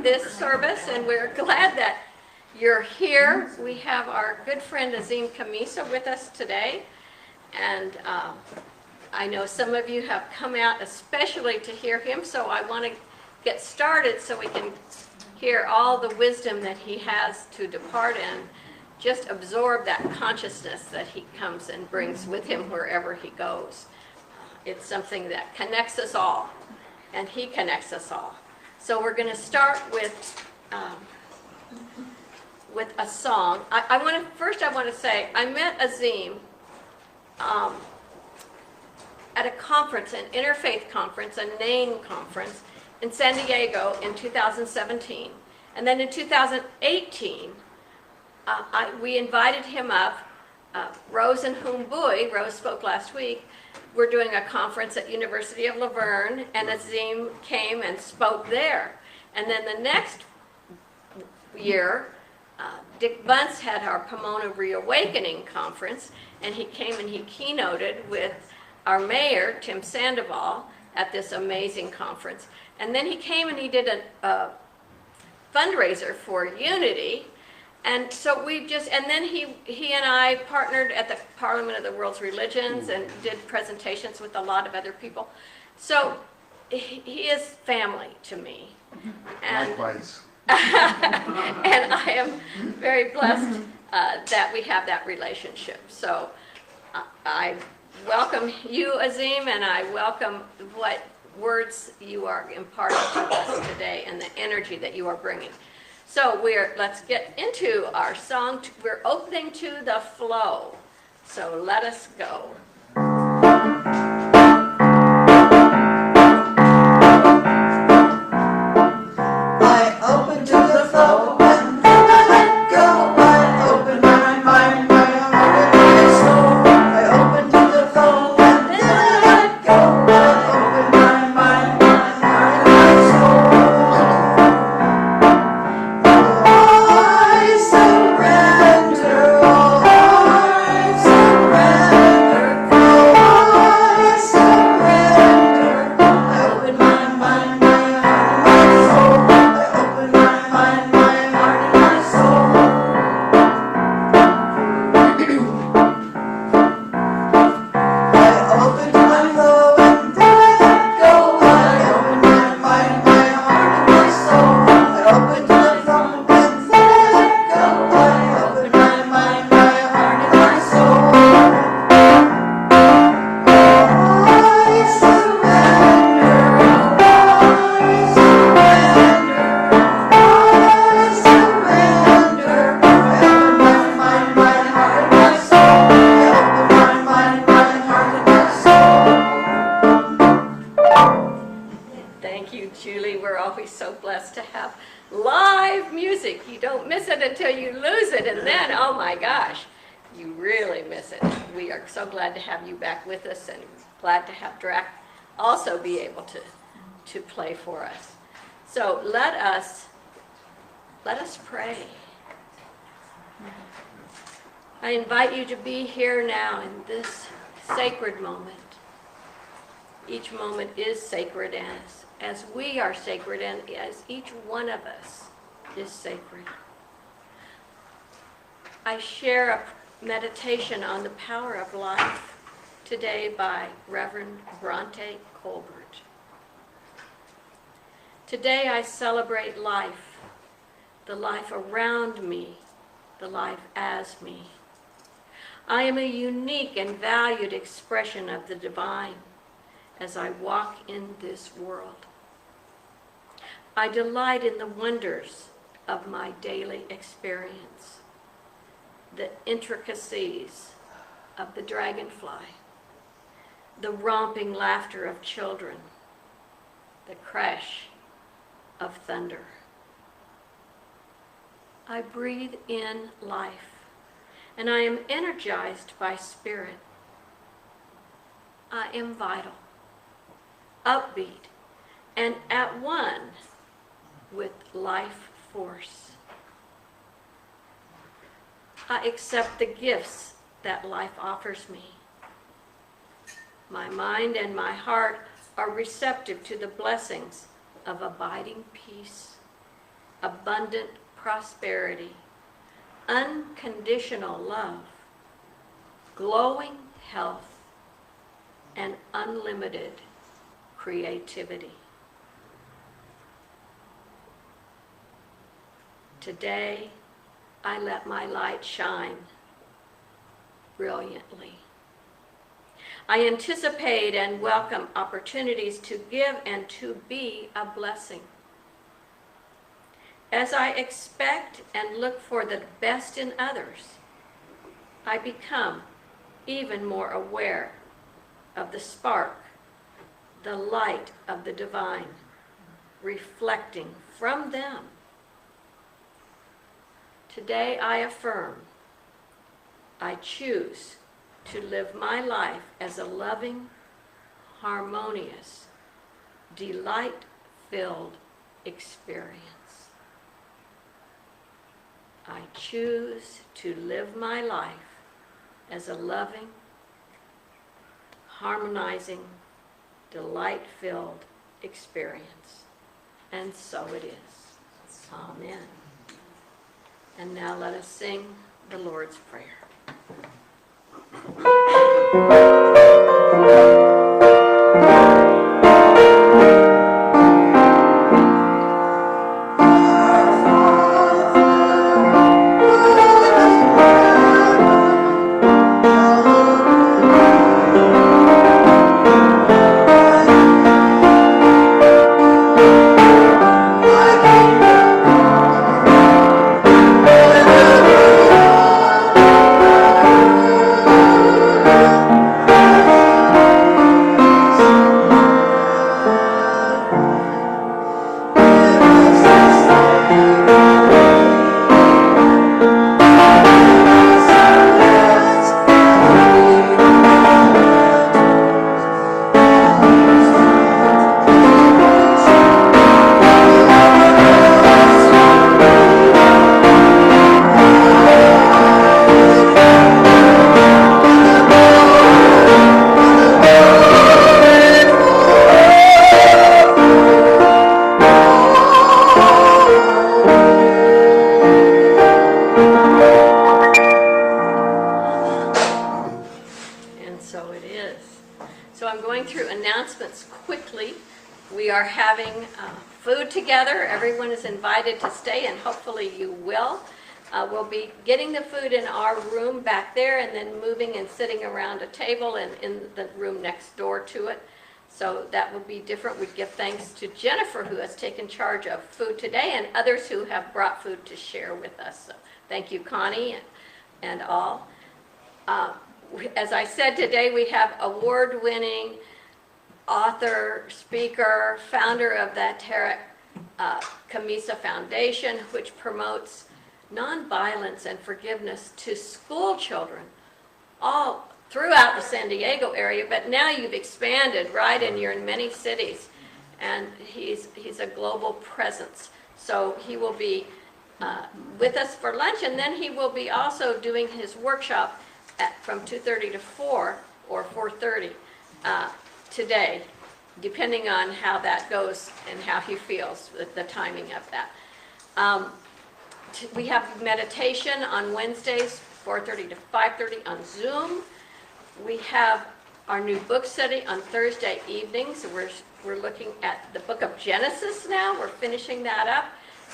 this service, and we're glad that you're here. We have our good friend Azim Khamisa with us today, and I know some of you have come out especially to hear him, so I want to get started so we can hear all the wisdom that he has to depart and just absorb that consciousness that he comes and brings with him wherever he goes. It's something that connects us all, and he connects us all. So we're going to start with a song. I want to say I met Azim at a conference, an interfaith conference, a NAIN conference in San Diego in 2017. And then in 2018, we invited him up. Rose and Humbui, Rose spoke last week, we're doing a conference at University of Laverne, and Azim came and spoke there. And then the next year, Dick Bunce had our Pomona Reawakening Conference, and he came and he keynoted with our mayor, Tim Sandoval, at this amazing conference. And then he came and he did a fundraiser for Unity. And so and then he and I partnered at the Parliament of the World's Religions and did presentations with a lot of other people. So he is family to me. And, likewise. and I am very blessed that we have that relationship. So I welcome you, Azim, and I welcome what words you are imparting to us today and the energy that you are bringing. So let's get into our song. We're opening to the flow. So let us go. I open to the flow and then I let go. I open my mind, my heart, and my soul. I open to the flow and then I let go. I open my mind, my heart, and my soul. I surrender all. I surrender all. I surrender. I open my mind, my heart, and my soul. I open my mind, my heart, and my soul. I open to my flow and then I let go. I open my mind, my heart, and my soul. I open to the flow and then I let go. I open my mind, my heart, and my soul. I surrender. I surrender. I surrender. I open my mind, my heart, and my soul. I open my mind, my heart, and my soul. Thank you, Julie. We're always so blessed to have live music. You don't miss it until you lose it, and then, oh my gosh, you really miss it. We are so glad to have you back with us, and glad to have Drac also be able to play for us. So let us pray. I invite you to be here now in this sacred moment. Each moment is sacred as we are sacred and as each one of us is sacred. I share a meditation on the power of life today by Reverend Bronte Colbert. Today I celebrate life, the life around me, the life as me. I am a unique and valued expression of the divine as I walk in this world. I delight in the wonders of my daily experience, the intricacies of the dragonfly, the romping laughter of children, the crash of thunder. I breathe in life, and I am energized by spirit. I am vital, upbeat, and at one with life force. I accept the gifts that life offers me. My mind and my heart are receptive to the blessings of abiding peace, abundant prosperity, unconditional love, glowing health, and unlimited creativity. Today, I let my light shine brilliantly. I anticipate and welcome opportunities to give and to be a blessing. As I expect and look for the best in others, I become even more aware of the spark, the light of the divine, reflecting from them. Today I affirm, I choose to live my life as a loving, harmonious, delight-filled experience. I choose to live my life as a loving, harmonizing, delight-filled experience. And so it is. Amen. And now let us sing the Lord's Prayer. We are having food together. Everyone is invited to stay, and hopefully you will. We'll be getting the food in our room back there and then moving and sitting around a table and in the room next door to it. So that will be different. We give thanks to Jennifer, who has taken charge of food today, and others who have brought food to share with us. So thank you, Connie, and all. As I said, today we have award-winning author, speaker, founder of the Azim Khamisa Foundation, which promotes nonviolence and forgiveness to school children all throughout the San Diego area, but now you've expanded, right, and you're in many cities, and he's a global presence. So he will be with us for lunch, and then he will be also doing his workshop from 2:30 to 4 or 4:30 today, depending on how that goes and how he feels with the timing of that. We have meditation on Wednesdays, 4:30 to 5:30 on Zoom. We have our new book study on Thursday evenings. We're looking at the book of Genesis now. We're finishing that up,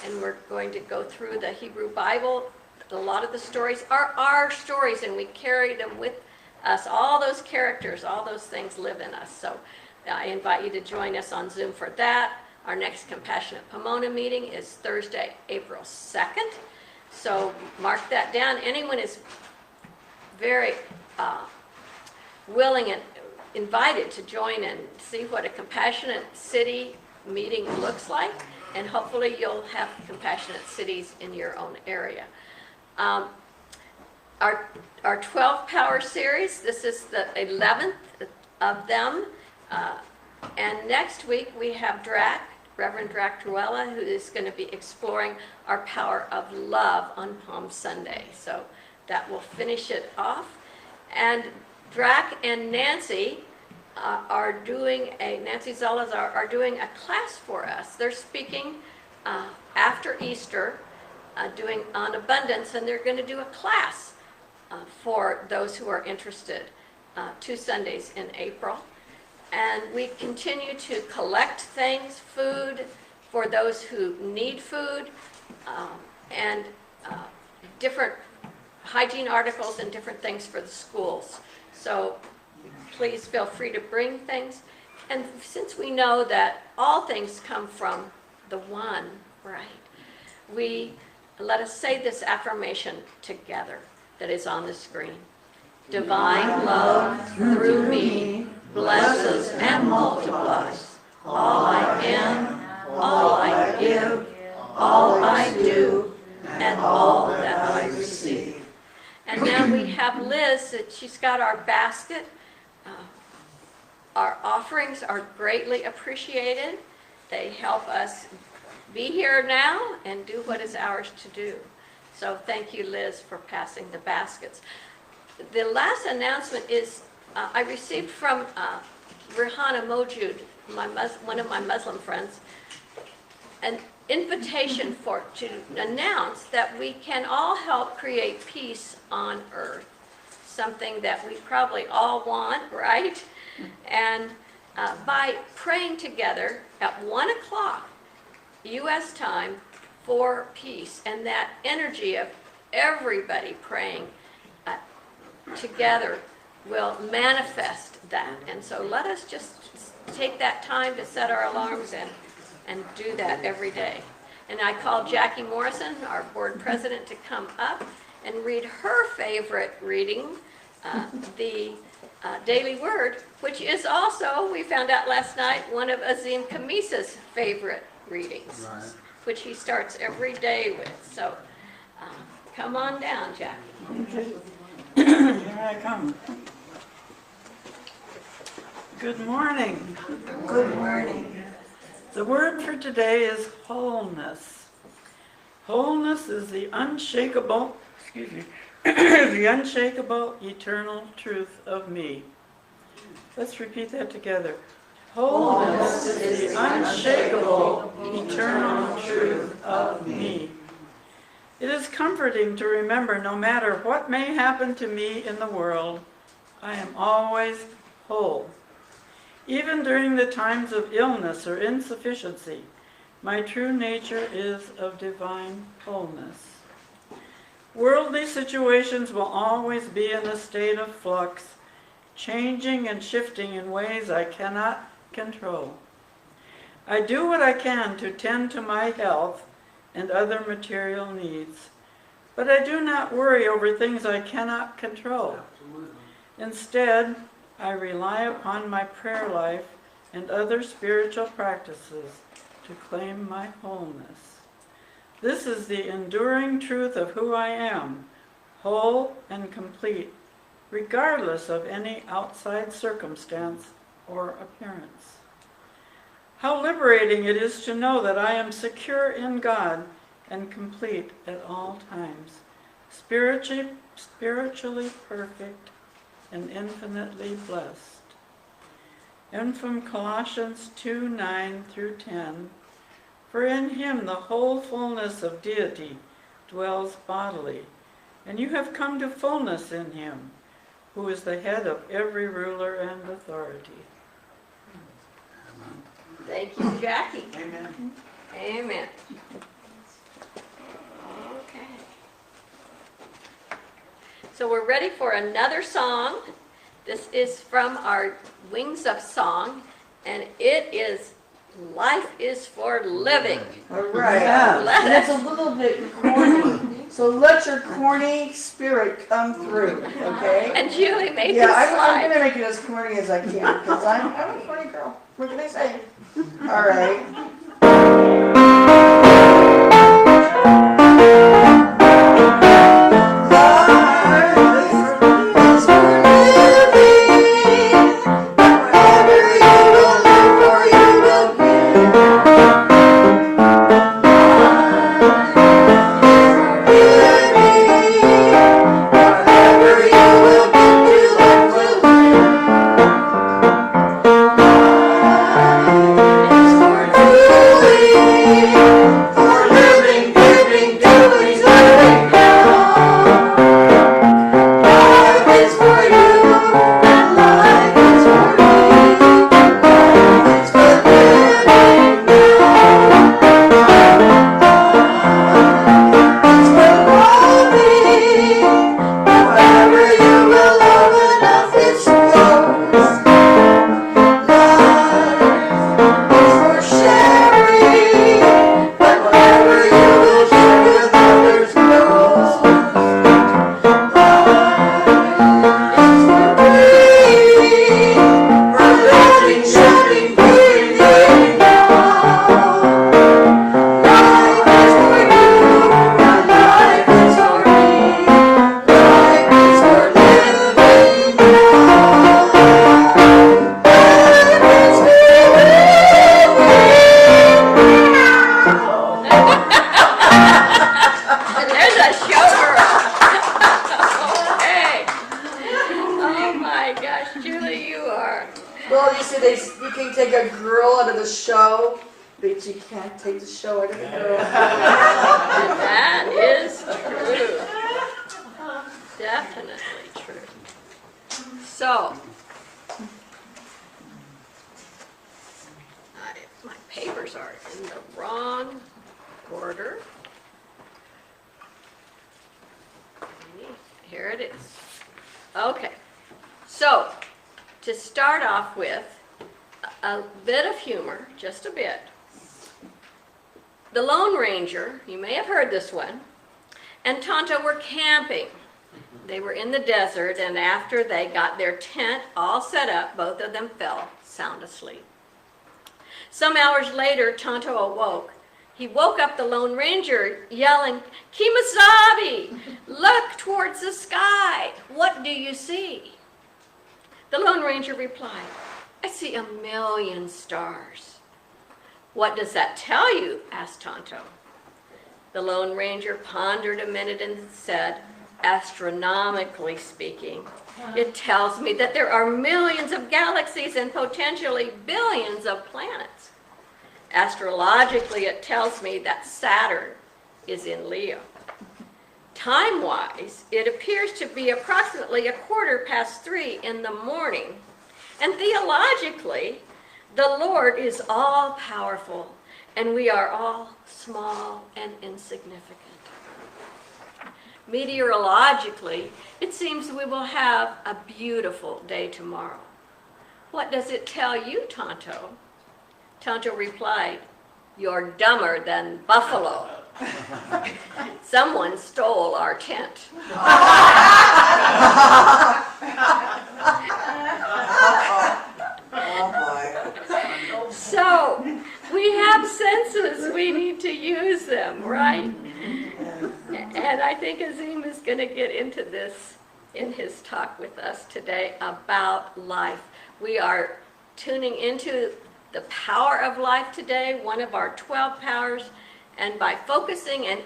and we're going to go through the Hebrew Bible. A lot of the stories are our stories, and we carry them with us. All those characters, all those things live in us. So I invite you to join us on Zoom for that. Our next Compassionate Pomona meeting is Thursday, April 2nd. So mark that down. Anyone is very willing and invited to join and see what a Compassionate City meeting looks like. And hopefully you'll have compassionate cities in your own area. Our 12 Power Series, this is the 11th of them. And next week we have Reverend Drac Truella, who is going to be exploring our power of love on Palm Sunday. So that will finish it off. And Drac and Nancy Nancy Zolazar are doing a class for us. They're speaking after Easter doing on abundance, and they're going to do a class for those who are interested, 2 Sundays in April. And we continue to collect things, food, for those who need food, and different hygiene articles and different things for the schools. So please feel free to bring things. And since we know that all things come from the one, right, let us say this affirmation together that is on the screen. Divine love through me blesses and multiplies all I am, all I give, all I do, and all that I receive. And now we have Liz, she's got our basket. Our offerings are greatly appreciated. They help us be here now and do what is ours to do. So thank you, Liz, for passing the baskets. The last announcement is I received from Rihana Mojud, one of my Muslim friends, an invitation to announce that we can all help create peace on earth, something that we probably all want, right? And by praying together at 1 o'clock U.S. time for peace, and that energy of everybody praying together will manifest that. And so let us just take that time to set our alarms and do that every day. And I called Jackie Morrison, our board president, to come up and read her favorite reading, the Daily Word, which is also, we found out last night, one of Azim Khamisa's favorite readings, right, which he starts every day with. So come on down, Jackie. Here I come. Good morning. Good morning. The word for today is wholeness. Wholeness is the unshakable, the unshakable eternal truth of me. Let's repeat that together. Wholeness is the unshakable eternal truth of me. It is comforting to remember no matter what may happen to me in the world, I am always whole. Even during the times of illness or insufficiency, my true nature is of divine wholeness. Worldly situations will always be in a state of flux, changing and shifting in ways I cannot control. I do what I can to tend to my health and other material needs, but I do not worry over things I cannot control. Instead, I rely upon my prayer life and other spiritual practices to claim my wholeness. This is the enduring truth of who I am, whole and complete, regardless of any outside circumstance or appearance. How liberating it is to know that I am secure in God and complete at all times, spiritually perfect and infinitely blessed. And from Colossians 2:9 through 10, for in him the whole fullness of deity dwells bodily, and you have come to fullness in him, who is the head of every ruler and authority. Thank you, Jackie. Amen. Amen. Okay. So we're ready for another song. This is from our Wings of Song, and it is Life is for Living. All right. Let And it's us- a little bit corny, so let your corny spirit come through, okay? And Julie made Yeah, this I'm slide. gonna make it as corny as I can, because I'm a corny girl. What can I say? All right. Life is for living. Whatever you will live for, you will give. Whatever you will give, you life will live. Life is for living. There's a showgirl. Okay. Oh my gosh, Julie, you are. Well, you see, you can take a girl out of the show, but you can't take the show out of the girl. That is true. Definitely true. So, my papers are in the wrong order. Here it is. Okay. So, to start off with, a bit of humor, just a bit. The Lone Ranger, you may have heard this one, and Tonto were camping. They were in the desert, and after they got their tent all set up, both of them fell sound asleep. Some hours later, Tonto awoke. He woke up the Lone Ranger yelling, "Kemosabe, look towards the sky. What do you see?" The Lone Ranger replied, "I see 1,000,000 stars." "What does that tell you?" asked Tonto. The Lone Ranger pondered a minute and said, "Astronomically speaking, it tells me that there are millions of galaxies and potentially billions of planets. Astrologically, it tells me that Saturn is in Leo. Time-wise, it appears to be approximately 3:15 in the morning. And theologically, the Lord is all-powerful, and we are all small and insignificant. Meteorologically, it seems we will have a beautiful day tomorrow. What does it tell you, Tonto?" Tonto replied, "You're dumber than buffalo. Someone stole our tent." Oh boy. So, we have senses, we need to use them, right? And I think Azim is going to get into this in his talk with us today about life. We are tuning into the power of life today, one of our 12 powers, and by focusing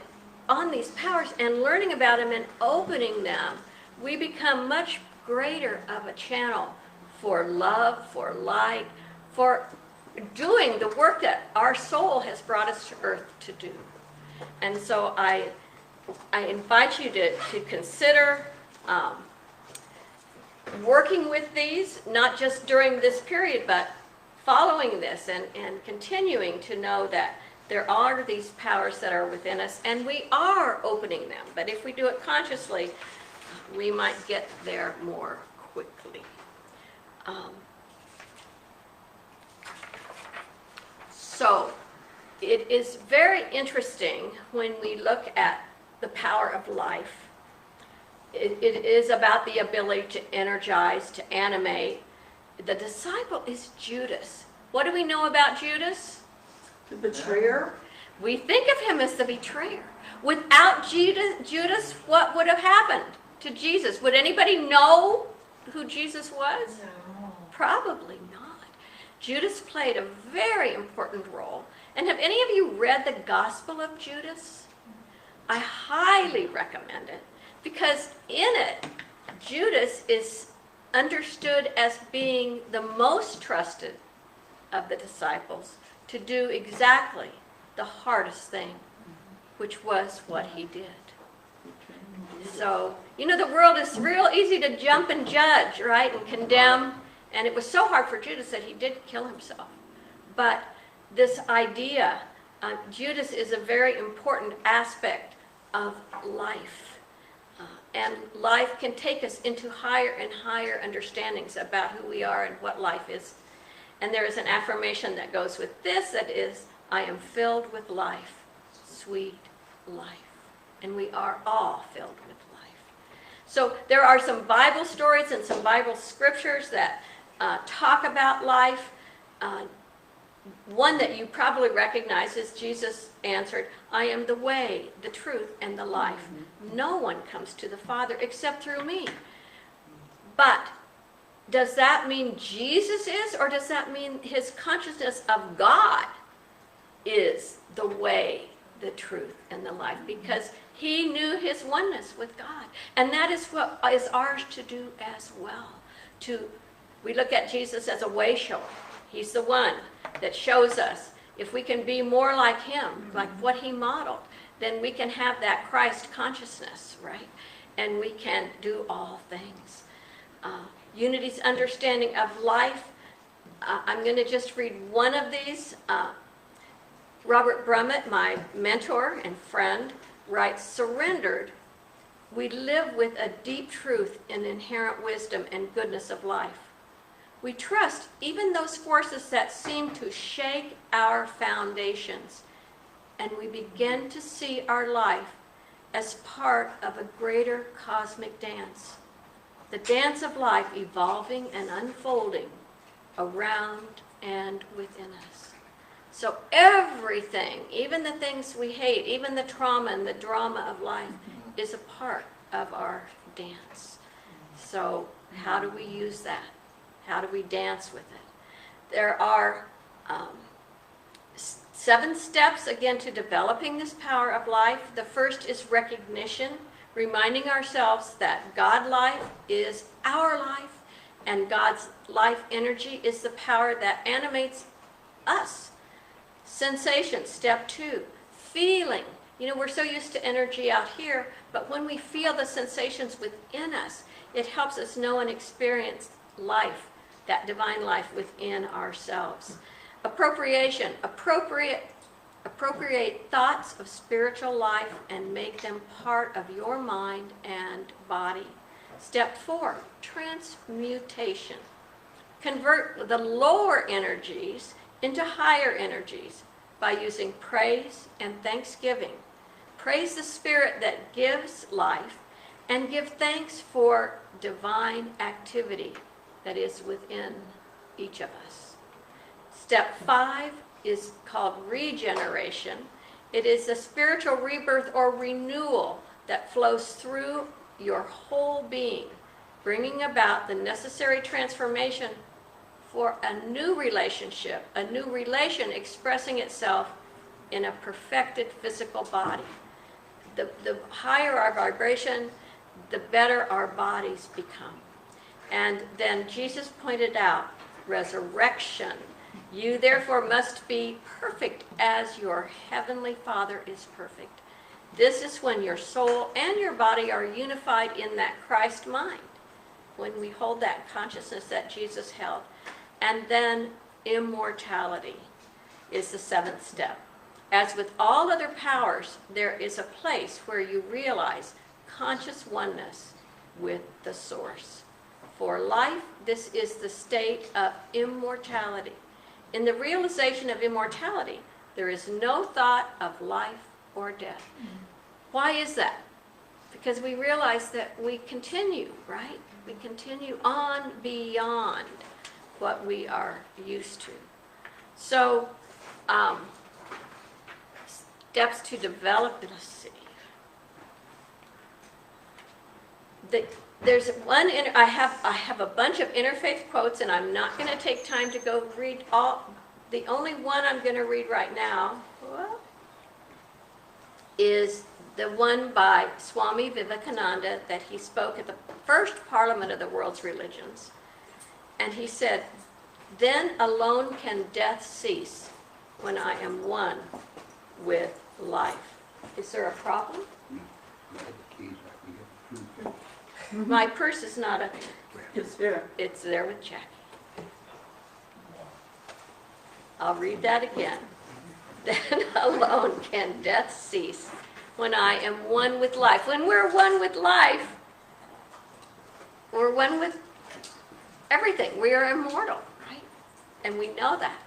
on these powers and learning about them and opening them, we become much greater of a channel for love, for light, for doing the work that our soul has brought us to earth to do. And so I invite you to consider working with these, not just during this period, but following this and continuing to know that there are these powers that are within us, and we are opening them. But if we do it consciously, we might get there more quickly. So it is very interesting when we look at the power of life. It is about the ability to energize, to animate. The disciple is Judas. What do we know about Judas? The betrayer? We think of him as the betrayer. Without Judas, what would have happened to Jesus? Would anybody know who Jesus was? No. Probably not. Judas played a very important role. And have any of you read the Gospel of Judas? I highly recommend it, because in it, Judas is understood as being the most trusted of the disciples to do exactly the hardest thing, which was what he did. So, the world is real easy to jump and judge, right, and condemn, and it was so hard for Judas that he did kill himself. But this idea, Judas is a very important aspect of life. And life can take us into higher and higher understandings about who we are and what life is. And there is an affirmation that goes with this, that is, "I am filled with life, sweet life." And we are all filled with life. So there are some Bible stories and some Bible scriptures that talk about life. One that you probably recognize is Jesus answered, "I am the way, the truth, and the life. No one comes to the Father except through me." But does that mean Jesus is, or does that mean his consciousness of God is the way, the truth and the life, because he knew his oneness with God. And that is what is ours to do as well. We look at Jesus as a way shower. He's the one that shows us if we can be more like him, like what he modeled, then we can have that Christ consciousness, right? And we can do all things. Unity's understanding of life. I'm going to just read one of these. Robert Brummett, my mentor and friend, writes, "Surrendered, we live with a deep truth in inherent wisdom and goodness of life. We trust even those forces that seem to shake our foundations, and we begin to see our life as part of a greater cosmic dance. The dance of life evolving and unfolding around and within us." So everything, even the things we hate, even the trauma and the drama of life, is a part of our dance. So how do we use that? How do we dance with it? There are 7 steps, again, to developing this power of life. The first is recognition, reminding ourselves that God life is our life, and God's life energy is the power that animates us. Sensation, step 2, feeling. You know, we're so used to energy out here, but when we feel the sensations within us, it helps us know and experience life, that divine life within ourselves. Appropriation, appropriate thoughts of spiritual life and make them part of your mind and body. Step 4, transmutation. Convert the lower energies into higher energies by using praise and thanksgiving. Praise the Spirit that gives life and give thanks for divine activity that is within each of us. Step 5 is called regeneration. It is a spiritual rebirth or renewal that flows through your whole being, bringing about the necessary transformation for a new relationship, a new relation expressing itself in a perfected physical body. The higher our vibration, the better our bodies become. And then Jesus pointed out resurrection. You therefore must be perfect as your heavenly Father is perfect. This is when your soul and your body are unified in that Christ mind, when we hold that consciousness that Jesus held. And then immortality is the 7th step. As with all other powers, there is a place where you realize conscious oneness with the source. For life, this is the state of immortality. In the realization of immortality, there is no thought of life or death. Why is that? Because we realize that we continue, right? We continue on beyond what we are used to. So, steps to develop, let's see. There's one, I have a bunch of interfaith quotes, and I'm not going to take time to go read all. The only one I'm going to read right now is the one by Swami Vivekananda that he spoke at the first Parliament of the World's Religions. And he said, "Then alone can death cease when I am one with life." Is there a problem? My purse is not a... It's there. It's there with Jackie. I'll read that again. "Then alone can death cease when I am one with life." When we're one with life, we're one with everything. We are immortal, right? And we know that.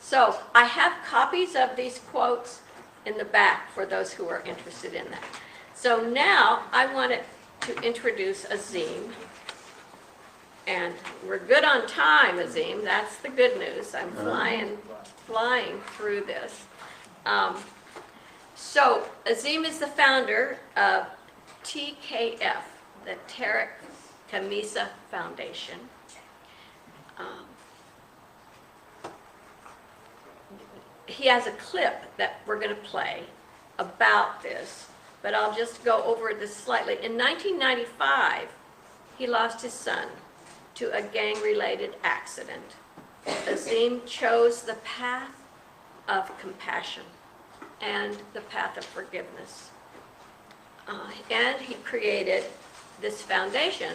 So I have copies of these quotes in the back for those who are interested in that. So now I wanted to introduce Azim. And we're good on time, Azim. That's the good news. I'm flying through this. So Azim is the founder of TKF, the Azim Khamisa Foundation. He has a clip that we're going to play about this, but I'll just go over this slightly. In 1995, he lost his son to a gang-related accident. Azim chose the path of compassion and the path of forgiveness. And he created this foundation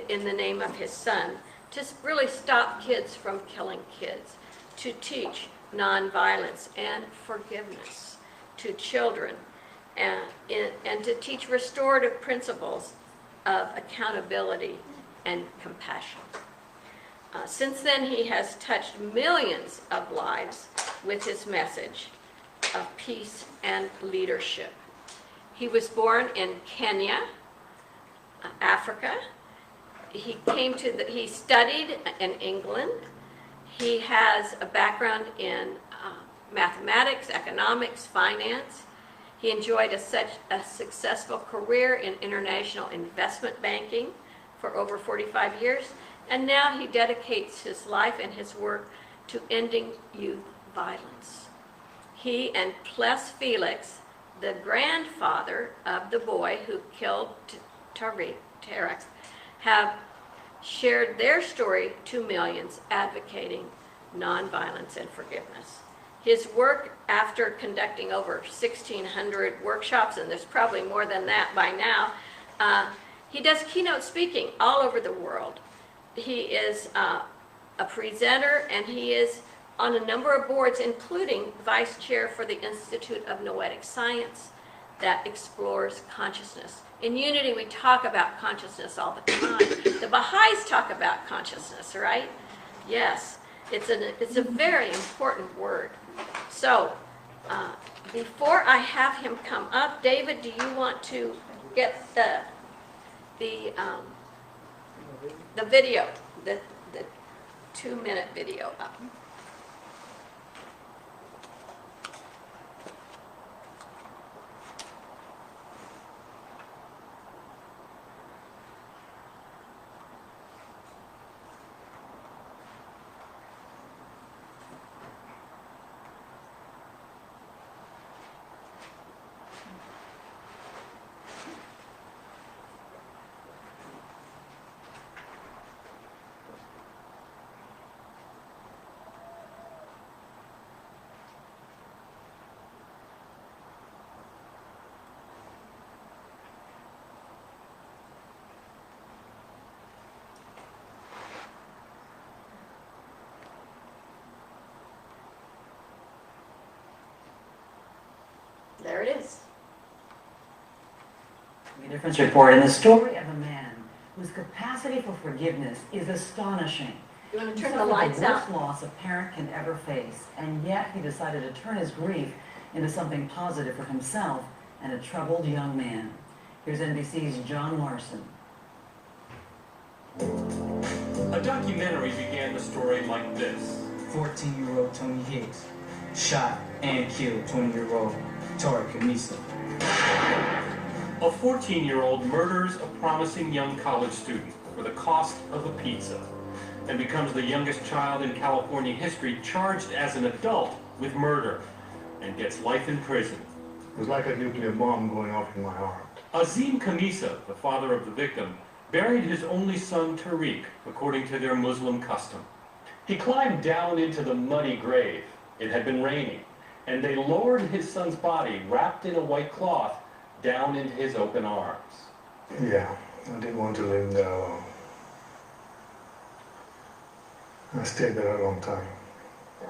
in the name of his son to really stop kids from killing kids, to teach nonviolence and forgiveness to children, and to teach restorative principles of accountability and compassion. Since then, he has touched millions of lives with his message of peace and leadership. He was born in Kenya, Africa. He studied in England. He has a background in mathematics, economics, finance. He enjoyed such a successful career in international investment banking for over 45 years, and now he dedicates his life and his work to ending youth violence. He and Ples Felix, the grandfather of the boy who killed Tarek, have shared their story to millions, advocating nonviolence and forgiveness. His work, after conducting over 1,600 workshops, and there's probably more than that by now, he does keynote speaking all over the world. He is a presenter, and he is on a number of boards, including vice chair for the Institute of Noetic Science that explores consciousness. In Unity, we talk about consciousness all the time. The Baha'is talk about consciousness, right? Yes, it's a very important word. So, before I have him come up, David, do you want to get the video, the 2-minute video up? There it is. The Difference Report, and the story of a man whose capacity for forgiveness is astonishing. You want to He turn the suffered lights worst out? loss a parent can ever face, and yet he decided to turn his grief into something positive for himself and a troubled young man. Here's NBC's John Larson. A documentary began the story like this. 14-year-old Tony Hicks shot and killed 20-year-old Azim Khamisa. A 14-year-old murders a promising young college student for the cost of a pizza and becomes the youngest child in California history charged as an adult with murder and gets life in prison. It was like a nuclear bomb going off in my heart. Azim Khamisa, the father of the victim, buried his only son Tariq, according to their Muslim custom. He climbed down into the muddy grave. It had been raining, and they lowered his son's body, wrapped in a white cloth, down into his open arms. Yeah, I didn't want to let him there alone. I stayed there a long time.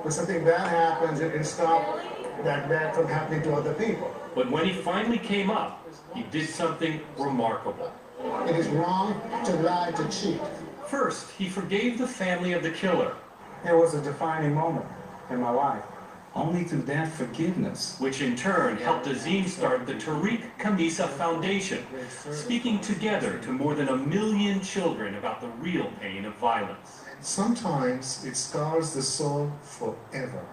When something bad happens, it can stop that bad from happening to other people. But when he finally came up, he did something remarkable. It is wrong to lie, to cheat. First, he forgave the family of the killer, It was a defining moment in my life. Only through that forgiveness, which in turn helped Azim start the Tariq Khamisa Foundation, speaking together to more than 1 million children about the real pain of violence. Sometimes it scars the soul forever.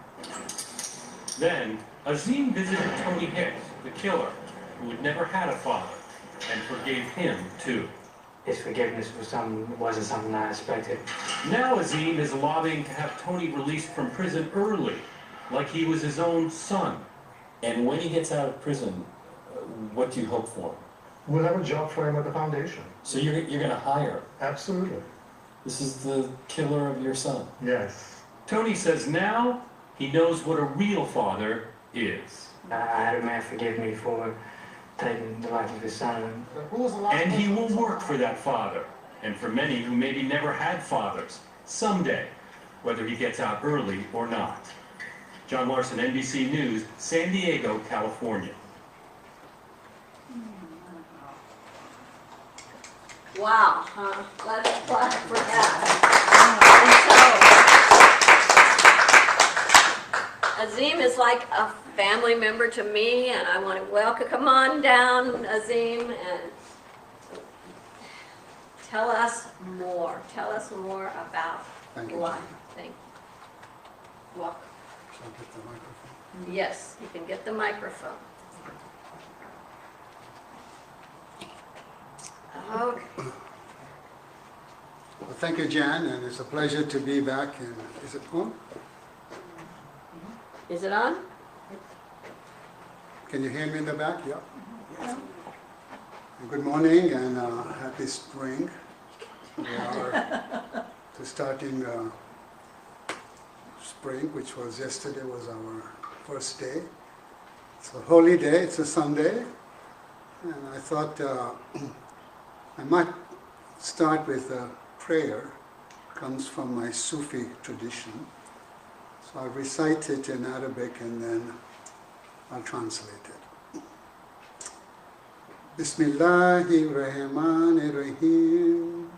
Then, Azim visited Tony Hicks, the killer, who had never had a father, and forgave him too. His forgiveness wasn't something I expected. Now Azim is lobbying to have Tony released from prison early, like he was his own son. And when he gets out of prison, what do you hope for him? We'll have a job for him at the foundation. So you're going to hire him. Absolutely. This is the killer of your son. Yes. Tony says now he knows what a real father is. I had a man forgive me for taking the life of his son. Who was the last And he person- will work for that father, and for many who maybe never had fathers, someday, whether he gets out early or not. John Larson, NBC News, San Diego, California. Wow, huh? Let's clap for that. And so, Azim is like a family member to me, and I want to welcome, come on down, Azim, and tell us more. Tell us more about Thank you, life. Jackie. Thank you. Welcome. Shall I get the microphone? Yes, you can get the microphone. Okay. Well, thank you, Jan, and it's a pleasure to be back. Is it on? Is it on? Can you hear me in the back? Yeah. Good morning and happy spring. We are starting spring, which was yesterday, was our first day. It's a holy day. It's a Sunday, and I thought I might start with a prayer. It comes from my Sufi tradition. So I'll recite it in Arabic and then I'll translate it. Bismillahirrahmanirrahim.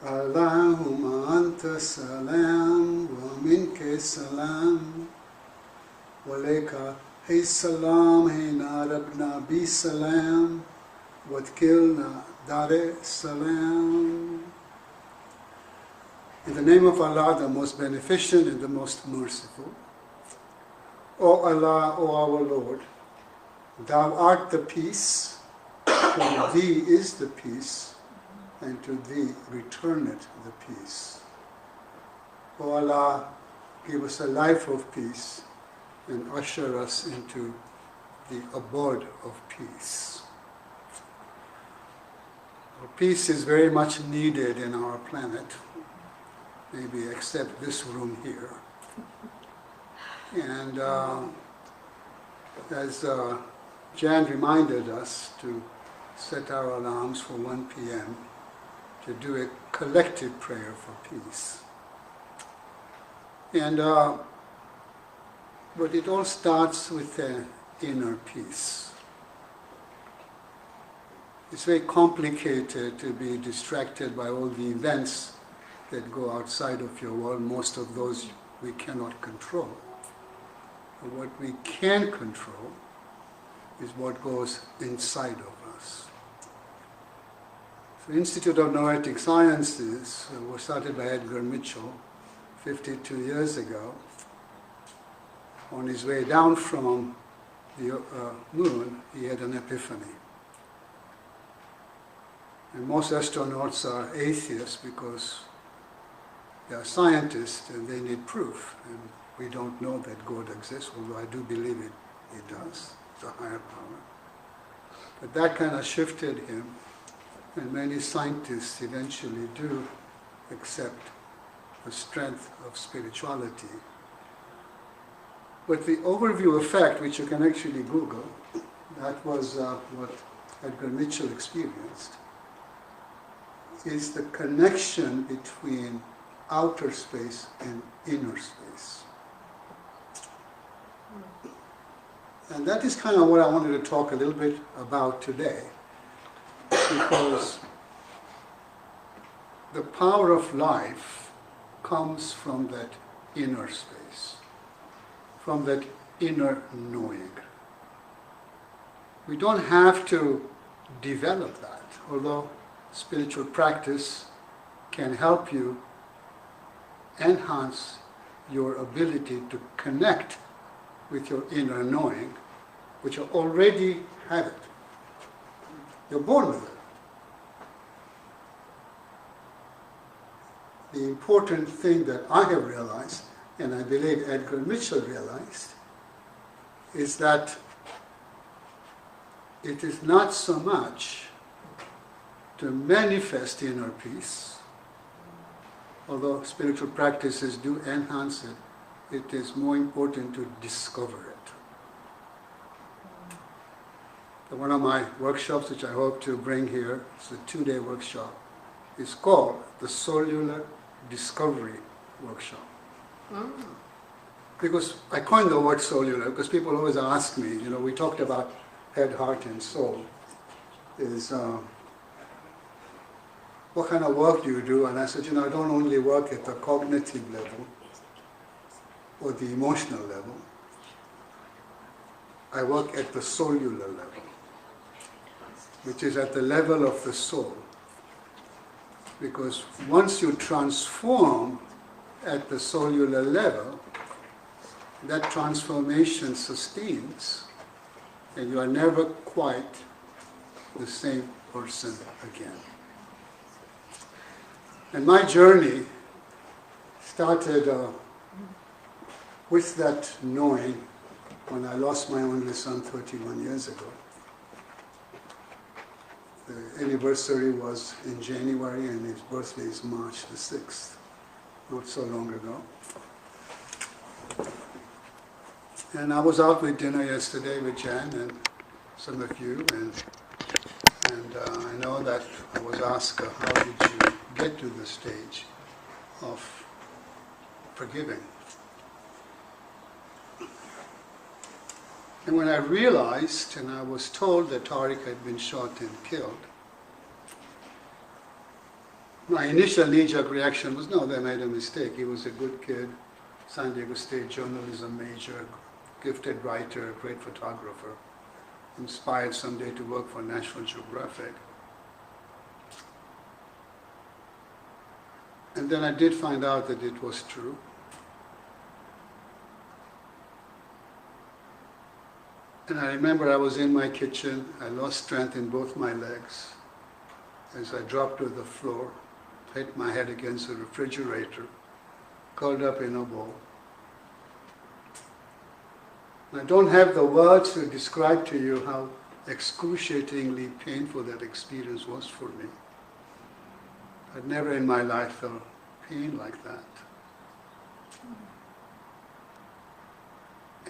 Allahumma anta salam wa minka salam. Walayka hay salam hina rabna bi salam. Watkilna dare salam. In the name of Allah, the most beneficent and the most merciful. O Allah, O our Lord, Thou art the peace, to Thee is the peace, and to Thee returneth the peace. O Allah, give us a life of peace and usher us into the abode of peace. Peace is very much needed in our planet, maybe except this room here. And as Jan reminded us to set our alarms for 1 p.m. to do a collective prayer for peace. And but it all starts with an inner peace. It's very complicated to be distracted by all the events that go outside of your world. Most of those we cannot control. But what we can control is what goes inside of us. The Institute of Noetic Sciences was started by Edgar Mitchell 52 years ago. On his way down from the moon, he had an epiphany. And most astronauts are atheists because they are scientists and they need proof. And we don't know that God exists, although I do believe it does. It's a higher power. But that kind of shifted him, and many scientists eventually do accept the strength of spirituality. But the overview effect, which you can actually Google, that was what Edgar Mitchell experienced, is the connection between outer space and inner space. And that is kind of what I wanted to talk a little bit about today, because the power of life comes from that inner space, from that inner knowing. We don't have to develop that, although spiritual practice can help you enhance your ability to connect with your inner knowing, which you already have it. You're born with it. The important thing that I have realized, and I believe Edgar Mitchell realized, is that it is not so much to manifest inner peace, although spiritual practices do enhance it, it is more important to discover it. One of my workshops, which I hope to bring here, it's a 2-day workshop, is called the Cellular Discovery Workshop. Because I coined the word cellular because people always ask me, we talked about head, heart, and soul. What kind of work do you do? And I said, I don't only work at the cognitive level or the emotional level. I work at the cellular level, which is at the level of the soul. Because once you transform at the cellular level, that transformation sustains, and you are never quite the same person again. And my journey started with that knowing when I lost my only son 31 years ago. The anniversary was in January and his birthday is March the 6th, not so long ago. And I was out with dinner yesterday with Jan and some of you, and I know that I was asked, how did you get to the stage of forgiving? And when I realized, and I was told that Tariq had been shot and killed, my initial knee-jerk reaction was, no, they made a mistake. He was a good kid, San Diego State journalism major, gifted writer, great photographer, inspired someday to work for National Geographic. And then I did find out that it was true. And I remember I was in my kitchen, I lost strength in both my legs. As I dropped to the floor, hit my head against the refrigerator, curled up in a ball. I don't have the words to describe to you how excruciatingly painful that experience was for me. I'd never in my life felt pain like that.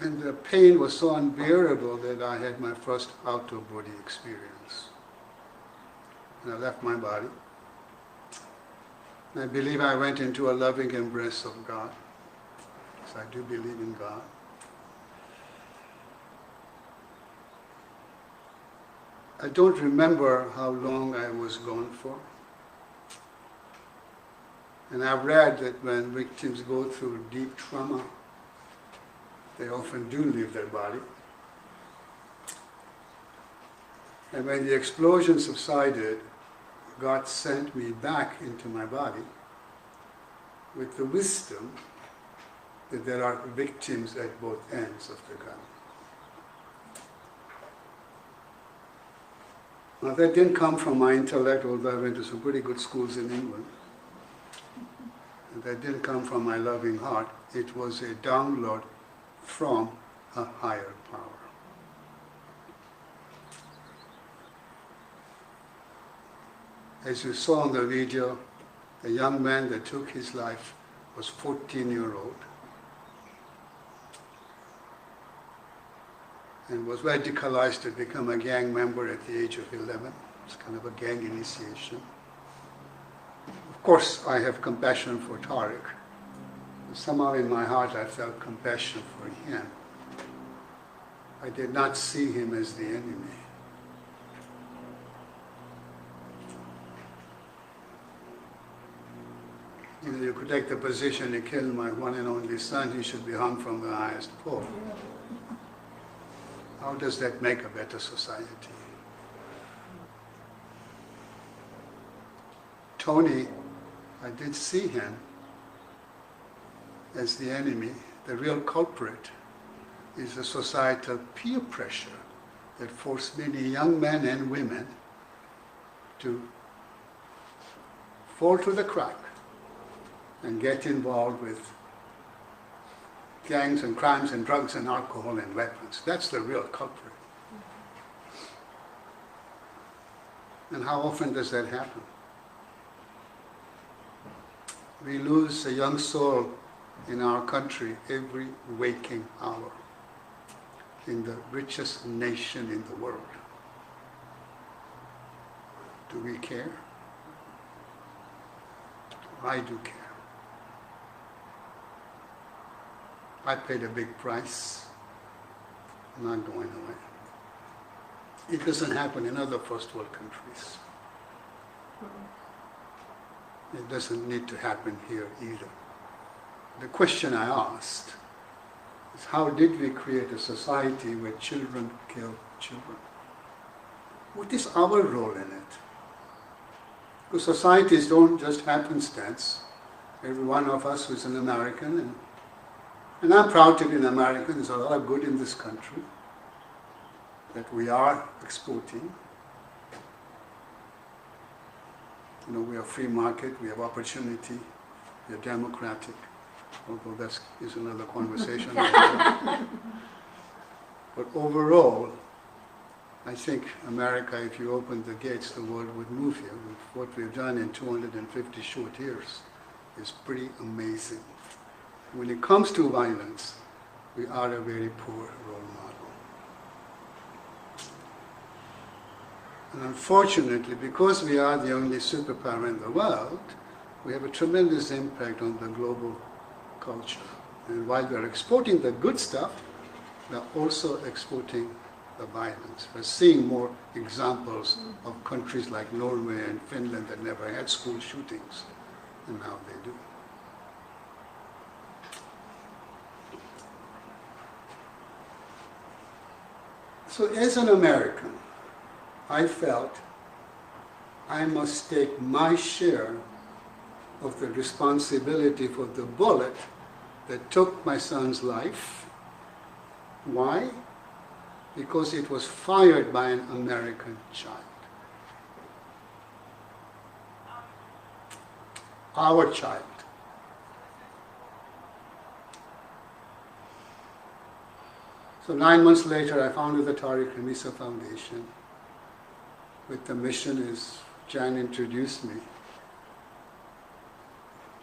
And the pain was so unbearable that I had my first out-of-body experience. And I left my body. And I believe I went into a loving embrace of God. So I do believe in God. I don't remember how long I was gone for. And I've read that when victims go through deep trauma, they often do leave their body. And when the explosion subsided, God sent me back into my body with the wisdom that there are victims at both ends of the gun. Now that didn't come from my intellect, although I went to some pretty good schools in England. And that didn't come from my loving heart. It was a download from a higher power. As you saw in the video, the young man that took his life was 14-year-old and was radicalized to become a gang member at the age of 11. It's kind of a gang initiation. Of course, I have compassion for Tariq. Somehow in my heart I felt compassion for him. I did not see him as the enemy. You could take the position, he killed my one and only son, he should be hung from the highest pole. How does that make a better society? Tony, I did see him as the enemy. The real culprit is the societal peer pressure that forced many young men and women to fall through the crack and get involved with gangs and crimes and drugs and alcohol and weapons. That's the real culprit. And how often does that happen? We lose a young soul in our country every waking hour in the richest nation in the world. Do we care? I do care. I paid a big price. I'm not going away. It doesn't happen in other first world countries. It doesn't need to happen here either. The question I asked is, how did we create a society where children kill children? What is our role in it? Because societies don't just happenstance. Every one of us who's an American, and I'm proud to be an American. There's a lot of good in this country that we are exporting. You know, we are free market, we have opportunity, we are democratic, although that is another conversation. But overall, I think America, if you opened the gates, the world would move here. What we've done in 250 short years is pretty amazing. When it comes to violence, we are a very poor role model. And unfortunately, because we are the only superpower in the world, we have a tremendous impact on the global culture. And while we're exporting the good stuff, we're also exporting the violence. We're seeing more examples of countries like Norway and Finland that never had school shootings, and now they do. So as an American, I felt I must take my share of the responsibility for the bullet that took my son's life. Why? Because it was fired by an American child. Our child. So 9 months later, I founded the Azim Khamisa Foundation with the mission, as Jan introduced me,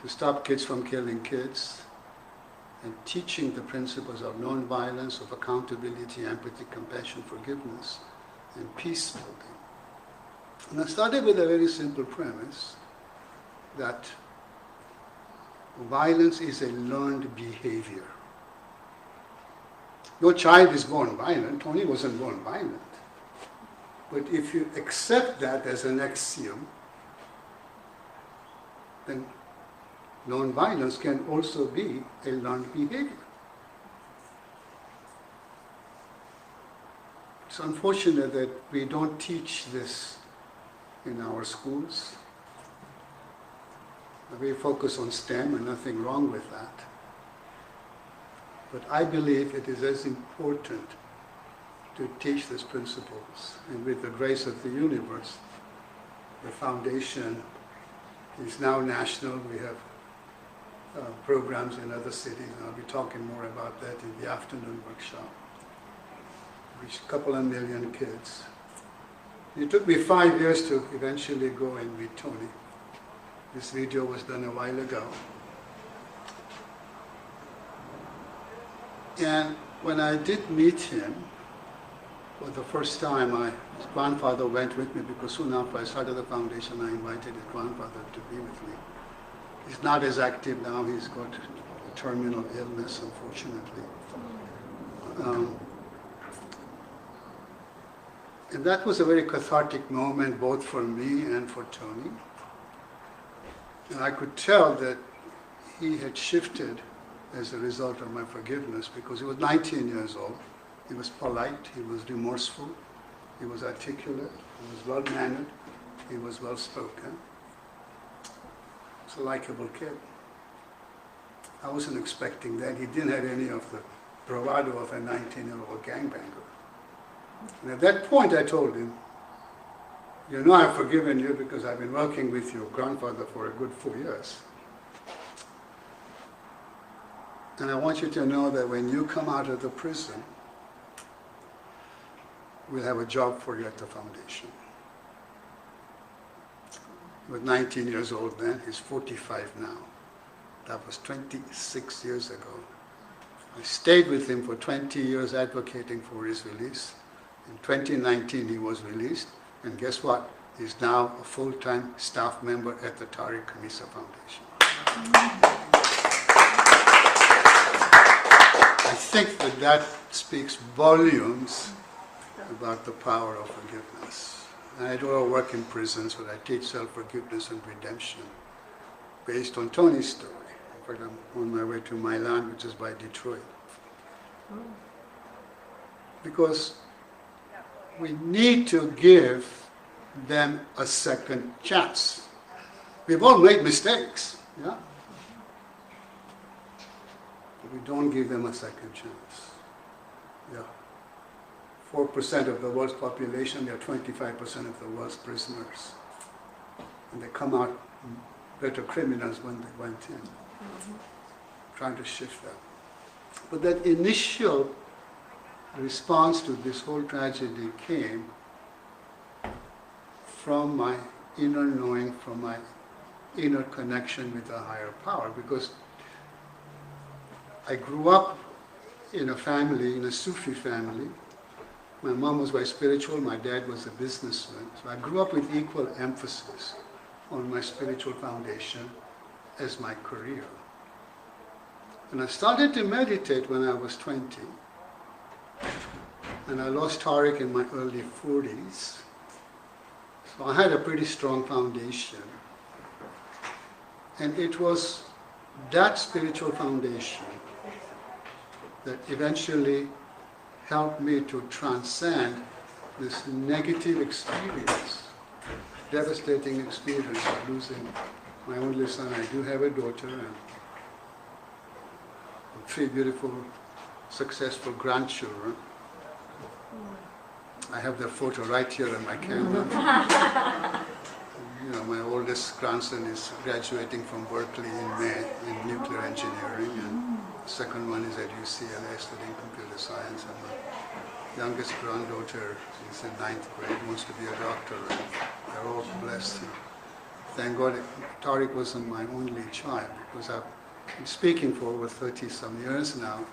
to stop kids from killing kids and teaching the principles of nonviolence, of accountability, empathy, compassion, forgiveness, and peace building. And I started with a very simple premise that violence is a learned behavior. No child is born violent. Tony wasn't born violent. But if you accept that as an axiom, then non-violence can also be a learned behavior. It's unfortunate that we don't teach this in our schools. We focus on STEM, and nothing wrong with that. But I believe it is as important to teach these principles. And with the grace of the universe, the foundation is now national. We have programs in other cities, and I'll be talking more about that in the afternoon workshop. Reached a couple of million kids. It took me 5 years to eventually go and meet Tony. This video was done a while ago. And when I did meet him, for the first time, his grandfather went with me, because soon after I started the foundation, I invited his grandfather to be with me. He's not as active now. He's got a terminal illness, unfortunately. And that was a very cathartic moment, both for me and for Tony. And I could tell that he had shifted as a result of my forgiveness, because he was 19 years old. He was polite, he was remorseful, he was articulate, he was well-mannered, he was well-spoken. He's a likable kid. I wasn't expecting that. He didn't have any of the bravado of a 19-year-old gangbanger. And at that point I told him, you know, I've forgiven you because I've been working with your grandfather for a good 4 years. And I want you to know that when you come out of the prison, we'll have a job for you at the foundation. He was 19 years old then, he's 45 now. That was 26 years ago. I stayed with him for 20 years advocating for his release. In 2019 he was released, and guess what? He's now a full-time staff member at the Azim Khamisa Foundation. I think that speaks volumes about the power of forgiveness. And I do a work in prisons where I teach self-forgiveness and redemption based on Tony's story. In fact, I'm on my way to Milan, which is by Detroit. Because we need to give them a second chance. We've all made mistakes, yeah? But we don't give them a second chance. Yeah. 4% of the world's population, they are 25% of the world's prisoners. And they come out better criminals when they went in. Trying to shift that. But that initial response to this whole tragedy came from my inner knowing, from my inner connection with a higher power, because I grew up in a family, in a Sufi family. My mom was very spiritual, my dad was a businessman. So I grew up with equal emphasis on my spiritual foundation as my career. And I started to meditate when I was 20. And I lost Tariq in my early 40s. So I had a pretty strong foundation. And it was that spiritual foundation that eventually helped me to transcend this negative experience, devastating experience of losing my only son. I do have a daughter and 3 beautiful, successful grandchildren. I have their photo right here on my camera. You know, my oldest grandson is graduating from Berkeley in May in nuclear engineering, and the second one is at UCLA studying computer science, and my youngest granddaughter is in 9th grade, wants to be a doctor, and they're all blessed. Thank God Tariq wasn't my only child, because I've been speaking for over 30-some years now,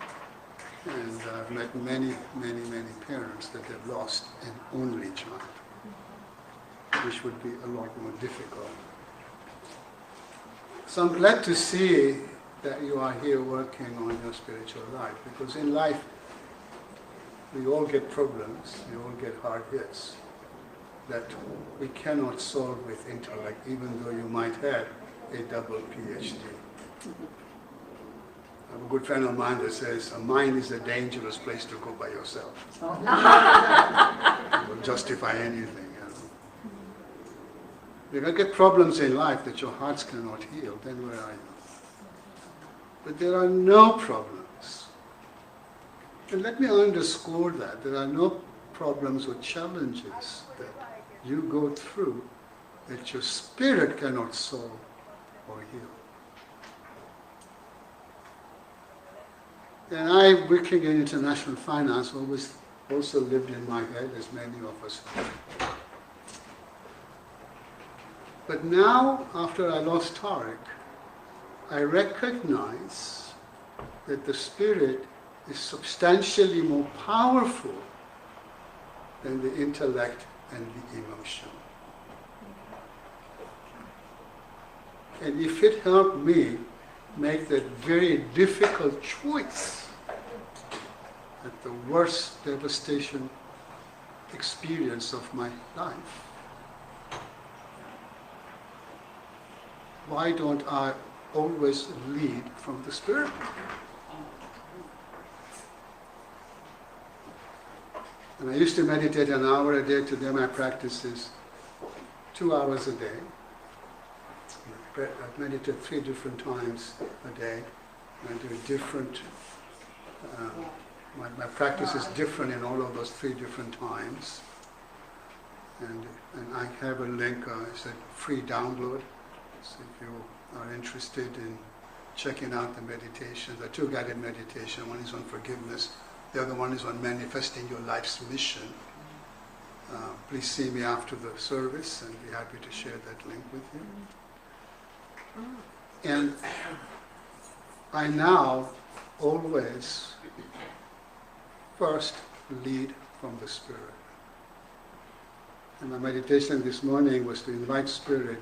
and I've met many, many, many parents that have lost an only child, which would be a lot more difficult. So I'm glad to see that you are here working on your spiritual life, because in life we all get problems, we all get hard hits that we cannot solve with intellect, even though you might have a double PhD. I have a good friend of mine that says, a mind is a dangerous place to go by yourself. It will justify anything. You're going to get problems in life that your hearts cannot heal, then where are you? But there are no problems. And let me underscore that. There are no problems or challenges that you go through that your spirit cannot solve or heal. And I, working in international finance, always also lived in my head, as many of us do. But now, after I lost Tariq, I recognize that the spirit is substantially more powerful than the intellect and the emotion. And if it helped me make that very difficult choice at the worst devastation experience of my life, why don't I always lead from the Spirit? And I used to meditate an hour a day. Today my practice is 2 hours a day. I meditate 3 different times a day. I do different, my practice is different in all of those 3 different times. And I have a link, it's a free download. So if you are interested in checking out the meditation, the two guided meditation. One is on forgiveness, the other one is on manifesting your life's mission. Please see me after the service and be happy to share that link with you. And I now always first lead from the Spirit. And my meditation this morning was to invite Spirit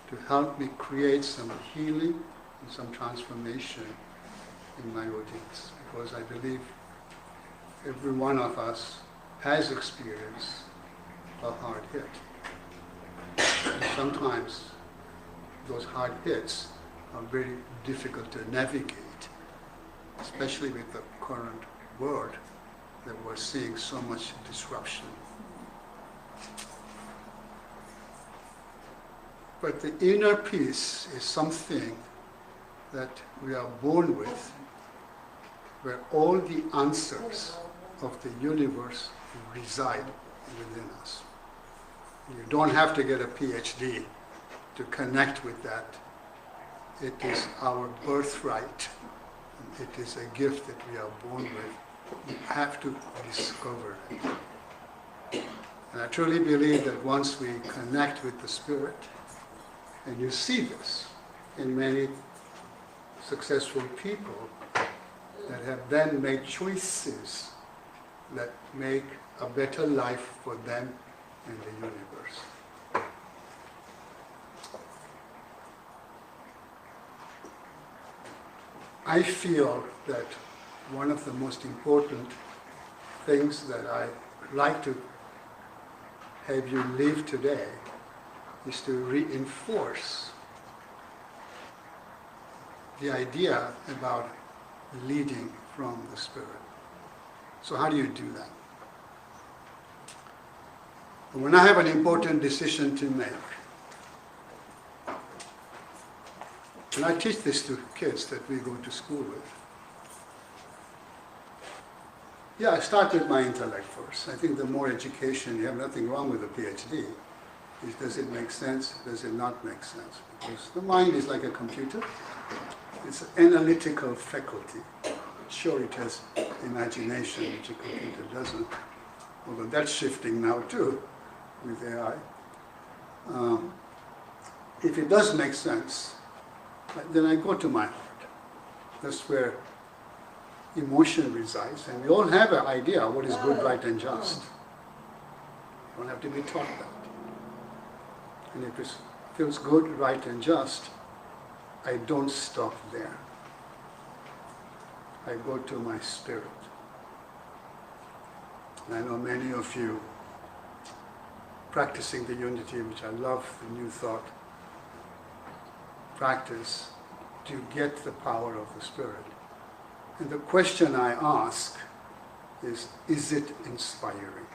to help me create some healing and some transformation in my routines. Because I believe every one of us has experienced a hard hit. And sometimes those hard hits are very difficult to navigate, especially with the current world that we're seeing so much disruption. But the inner peace is something that we are born with, where all the answers of the universe reside within us. You don't have to get a PhD to connect with that. It is our birthright. It is a gift that we are born with. We have to discover it. And I truly believe that once we connect with the Spirit, and you see this in many successful people that have then made choices that make a better life for them and the universe. I feel that one of the most important things that I like to have you leave today is to reinforce the idea about leading from the Spirit. So how do you do that? When I have an important decision to make, and I teach this to kids that we go to school with. Yeah, I start with my intellect first. I think the more education, you have nothing wrong with a PhD. Is does it make sense? Does it not make sense? Because the mind is like a computer. It's an analytical faculty. Sure, it has imagination, which a computer doesn't. Although that's shifting now too with AI. If it does make sense, then I go to my heart. That's where emotion resides. And we all have an idea of what is good, right, and just. You don't have to be taught that. And if it feels good, right, and just, I don't stop there. I go to my spirit. And I know many of you practicing the unity, which I love, the new thought practice, to get the power of the Spirit. And the question I ask is it inspiring?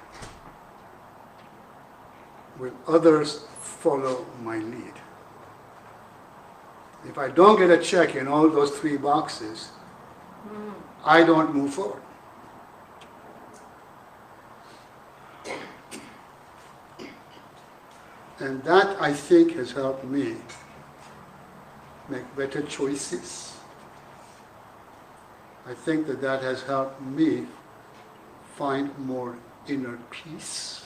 Will others follow my lead? If I don't get a check in all those three boxes, I don't move forward. And that, I think, has helped me make better choices. I think that that has helped me find more inner peace.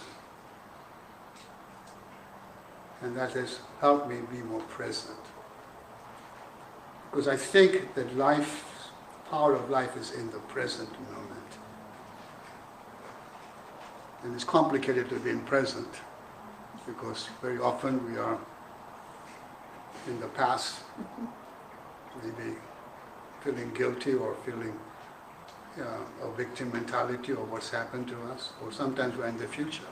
And that has helped me be more present. Because I think that life, power of life is in the present moment. And it's complicated to be in present, because very often we are in the past, maybe feeling guilty or feeling a victim mentality of what's happened to us, or sometimes we're in the future,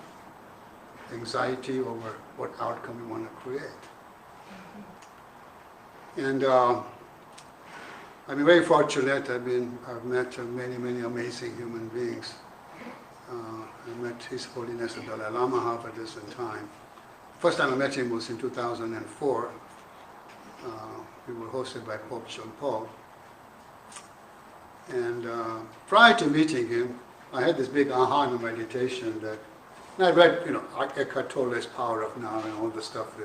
anxiety over what outcome we want to create. And I've been very fortunate. I've met many amazing human beings. I met His Holiness the Dalai Lama half a dozen times. First time I met him was in 2004. We were hosted by Pope John Paul. And prior to meeting him, I had this big aha in my meditation that, and I read, Eckhart Tolle's Power of Now and all the stuff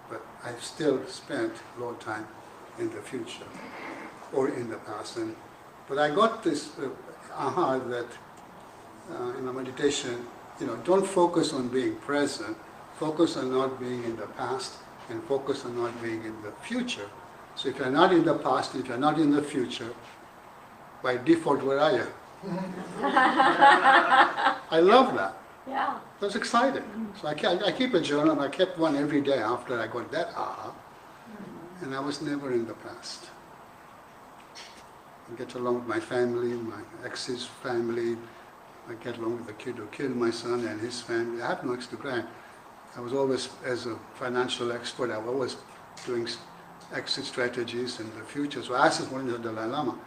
but I still spent a long time in the future or in the past. But I got this aha that in my meditation, don't focus on being present, focus on not being in the past, and focus on not being in the future. So if you're not in the past, if you're not in the future, by default, where are you? I love that. Yeah. That's exciting. So I keep a journal, and I kept one every day after I got that aha, and I was never in the past. I get along with my family, my ex's family. I get along with the kid who killed my son and his family. I have no extra grant. I was always, as a financial expert, I was always doing exit strategies in the future. So I asked this morning to the Dalai Lama,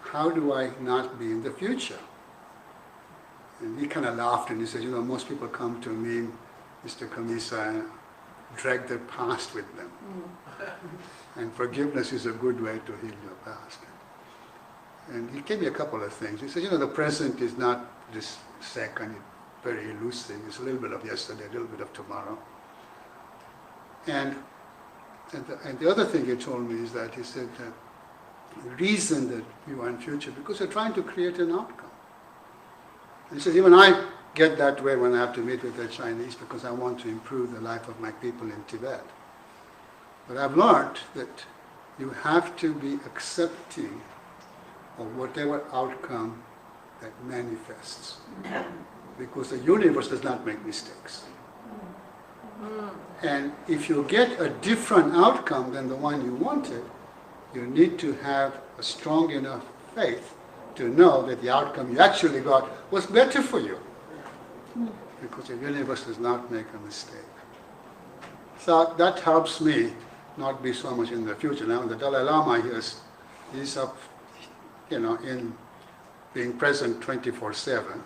how do I not be in the future? And he kind of laughed and he said, most people come to me, Mr. Khamisa, and drag their past with them. And forgiveness is a good way to heal your past. And he gave me a couple of things. He said, the present is not this second, very elusive. It's a little bit of yesterday, a little bit of tomorrow. And the other thing he told me is that he said that the reason that you are in future, because you're trying to create an outcome. And he said, even I get that way when I have to meet with the Chinese because I want to improve the life of my people in Tibet. But I've learned that you have to be accepting of whatever outcome that manifests. Because the universe does not make mistakes. And if you get a different outcome than the one you wanted, you need to have a strong enough faith to know that the outcome you actually got was better for you. Because the universe does not make a mistake. So that helps me not be so much in the future. Now the Dalai Lama he's up, in being present 24/7.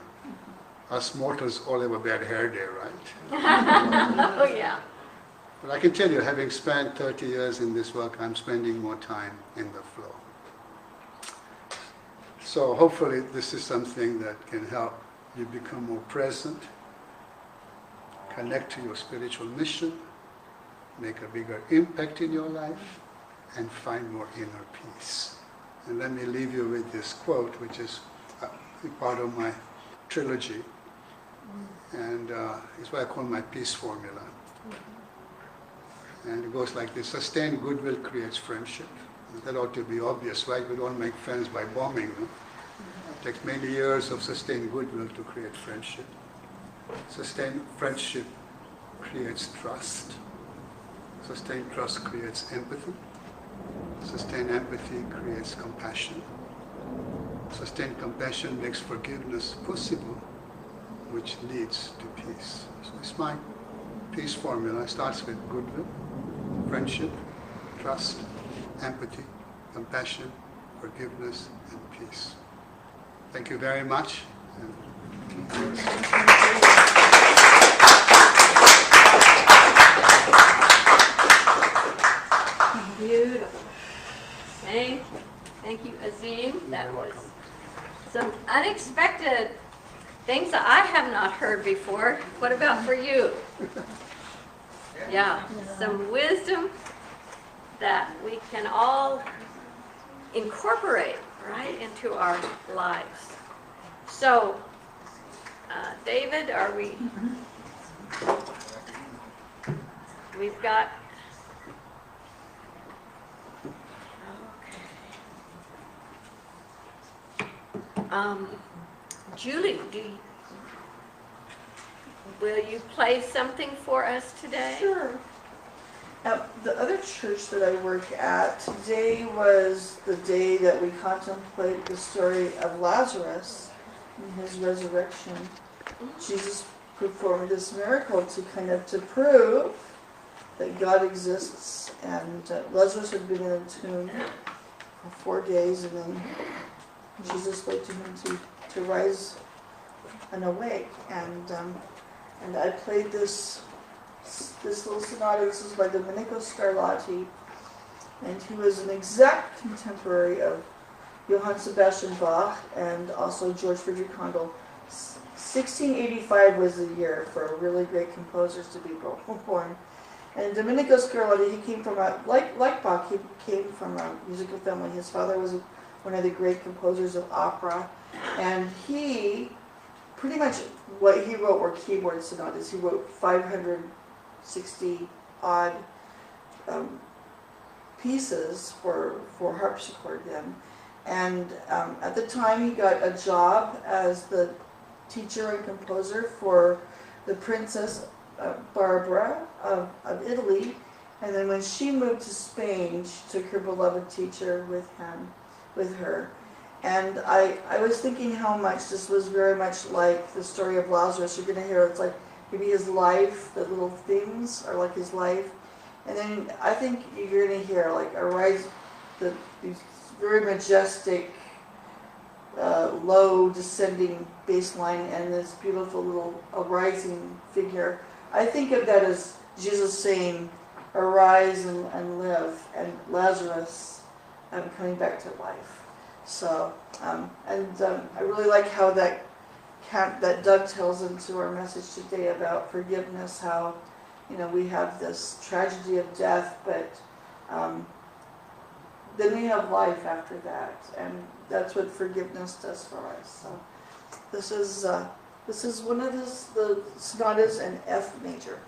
Us mortals all have a bad hair day, right? Oh, yeah. But I can tell you, having spent 30 years in this work, I'm spending more time in the flow. So hopefully this is something that can help you become more present, connect to your spiritual mission, make a bigger impact in your life, and find more inner peace. And let me leave you with this quote, which is part of my trilogy, and it's what I call my peace formula. And it goes like this: sustained goodwill creates friendship. That ought to be obvious, right? We don't make friends by bombing them. It takes many years of sustained goodwill to create friendship. Sustained friendship creates trust. Sustained trust creates empathy. Sustained empathy creates compassion. Sustained compassion makes forgiveness possible, which leads to peace. So it's my peace formula. It starts with goodwill, friendship, trust, empathy, compassion, forgiveness, and peace. Thank you very much. Beautiful. Thank you, Azim. That was some unexpected things that I have not heard before. What about for you? Yeah, some wisdom that we can all incorporate right into our lives. So, David, we've got, Julie, will you play something for us today? Sure. At the other church that I work at, today was the day that we contemplate the story of Lazarus and his resurrection. Jesus performed this miracle to prove that God exists, and Lazarus had been in a tomb for 4 days, and then Jesus spoke to him to rise and awake, and I played this little sonata. This is by Domenico Scarlatti, and he was an exact contemporary of Johann Sebastian Bach and also George Friedrich Handel. 1685 was the year for really great composers to be born. And Domenico Scarlatti, he came from like Bach, he came from a musical family. His father was one of the great composers of opera, and he, pretty much what he wrote were keyboard sonatas. He wrote 560 odd pieces for harpsichord then. And at the time he got a job as the teacher and composer for the Princess Barbara of Italy. And then when she moved to Spain, she took her beloved teacher with her. And I was thinking how much this was very much like the story of Lazarus. You're going to hear it's like maybe his life, the little things are like his life. And then I think you're going to hear like a rise, these very majestic, low descending bass line and this beautiful little rising figure. I think of that as Jesus saying, arise and live, and Lazarus coming back to life. So, I really like how that dovetails into our message today about forgiveness, how, we have this tragedy of death, but then we have life after that, and that's what forgiveness does for us. So, this is one of the sonatas in F major.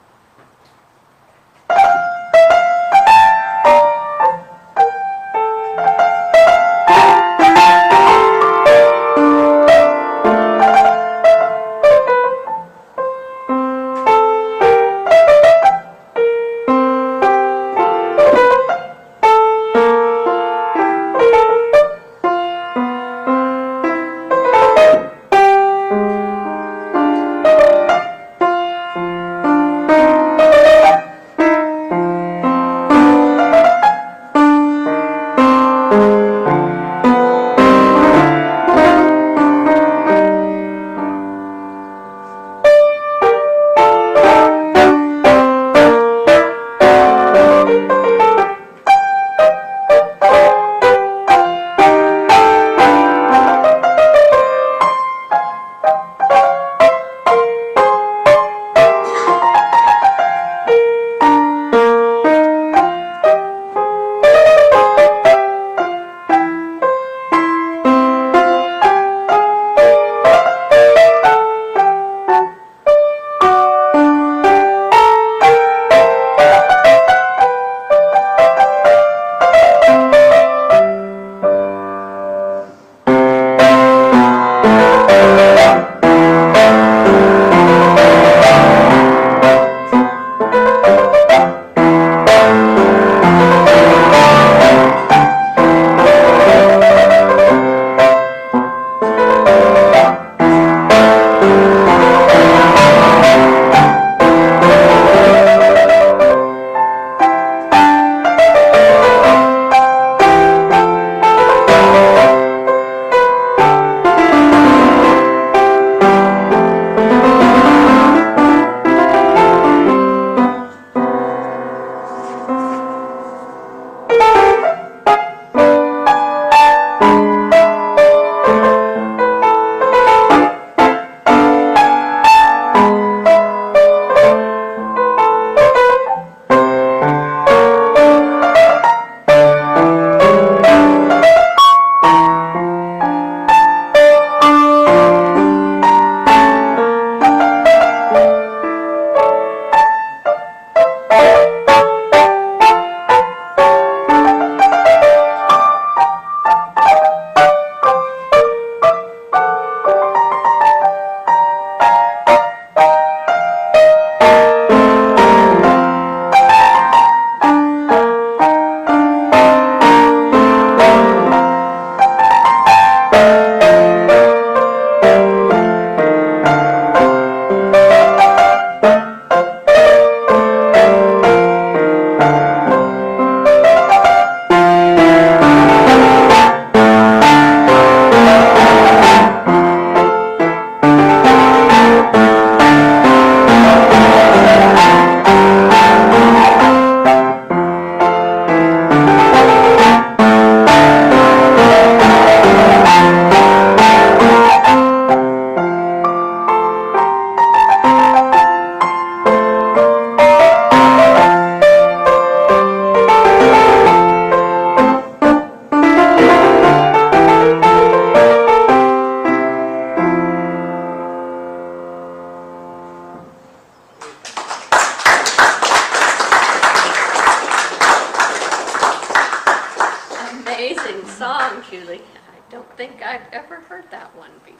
actually. I don't think I've ever heard that one before.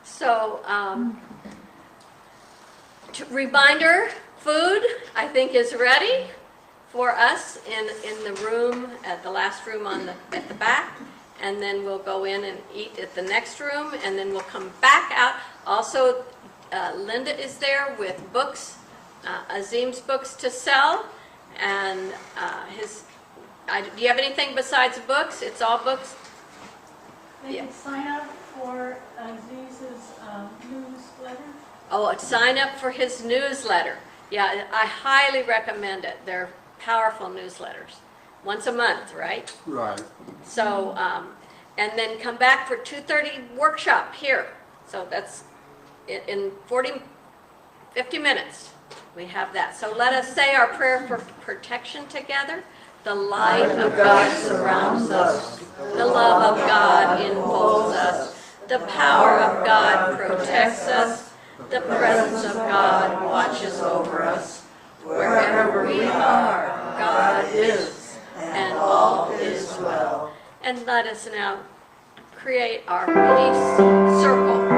So, reminder, food, I think, is ready for us in the room, at the last room at the back. And then we'll go in and eat at the next room, and then we'll come back out. Also, Linda is there with books, Azim's books to sell, and do you have anything besides books? It's all books? They can sign up for Aziz's newsletter. Oh, sign up for his newsletter. Yeah, I highly recommend it. They're powerful newsletters. Once a month, right? Right. So, and then come back for 2:30 workshop here. So that's in 50 minutes. We have that. So let us say our prayer for protection together. The light of God surrounds us. The love of God enfolds us. The power of God protects us. The presence of God watches over us. Wherever we are, God is, and all is well. And let us now create our peace circle.